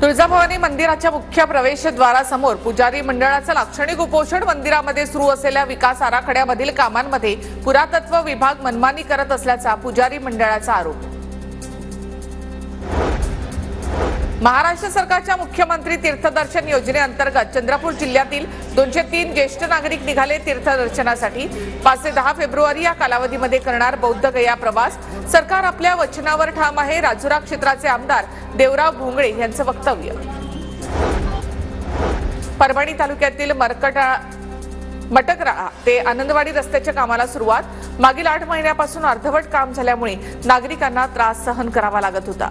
तुळजाभवानी मंदिराच्या मुख्य प्रवेशद्वारासमोर पुजारी मंडळाचं लाक्षणिक उपोषण। मंदिरामध्ये सुरू असलेल्या विकास आराखड्यामधील कामांमध्ये पुरातत्व विभाग मनमानी करत असल्याचा पुजारी मंडळाचा आरोप। महाराष्ट्र सरकारच्या मुख्यमंत्री तीर्थदर्शन योजनेअंतर्गत चंद्रपूर जिल्ह्यातील 203 ज्येष्ठ नागरिक निघाले तीर्थदर्शनासाठी। 5 ते 10 फेब्रुवारी या कालावधीमध्ये करणार बौद्ध गया प्रवास। सरकार आपल्या वचनावर ठाम आहे, राजुरा क्षेत्राचे आमदार देवराव भोंगळे यांचं वक्तव्य। परभणी तालुक्यातील मटकरा ते आनंदवाडी रस्त्याच्या कामाला सुरुवात। मागील 8 महिन्यापासून अर्धवट काम झाल्यामुळे नागरिकांना त्रास सहन करावा लागत होता।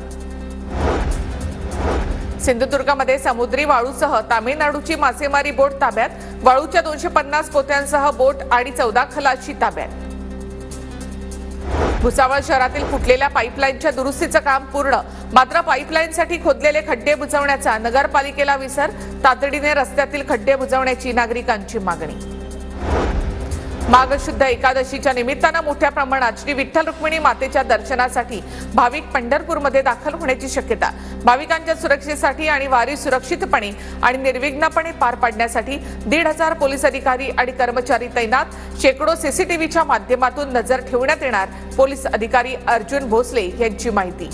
सिंधुदुर्गमध्ये समुद्री वाळूसह तामिळनाडूची मासेमारी बोट ताब्यात। वाळूच्या 250 पोत्यांसह बोट आणि 14 खलाशी ताब्यात। भुसावळ शहरातील फुटलेल्या पाईपलाईनच्या दुरुस्तीचं काम पूर्ण, मात्र पाईपलाईनसाठी खोदलेले खड्डे बुजवण्याचा नगरपालिकेला विसर। तातडीने रस्त्यातील खड्डे बुजवण्याची नागरिकांची मागणी। माघ शुद्ध एकादशीच्या निमित्तानं मोठ्या प्रमाणात श्री विठ्ठल रुक्मिणी मातेच्या दर्शनासाठी भाविक पंढरपूरमध्ये दाखल होण्याची शक्यता। भाविकांच्या सुरक्षेसाठी आणि वारी सुरक्षितपणे आणि निर्विघ्नपणे पार पाडण्यासाठी 1,500 पोलीस अधिकारी आणि कर्मचारी तैनात। शेकडो सीसीटीव्हीच्या माध्यमातून नजर ठेवण्यात येणार, पोलीस अधिकारी अर्जुन भोसले यांची माहिती।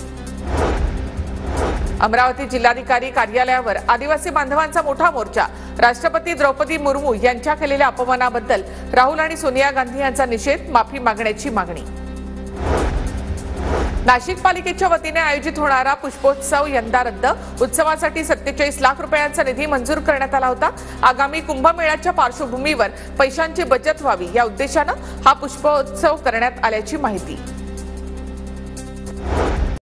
अमरावती जिल्हाधिकारी कार्यालयावर आदिवासी बांधवांचा मोठा मोर्चा। राष्ट्रपती द्रौपदी मुर्मू यांच्या केलेल्या अपमानाबद्दल राहुल आणि सोनिया गांधी यांचा निषेध, माफी मागण्याची मागणी। नाशिक पालिकेच्या वतीने आयोजित होणारा पुष्पोत्सव यंदा रद्द। उत्सवासाठी 47 लाख रुपयांचा निधी मंजूर करण्यात आला होता। आगामी कुंभमेळ्याच्या पार्श्वभूमीवर पैशांची बचत व्हावी या उद्देशानं हा पुष्पोत्सव करण्यात आल्याची माहिती।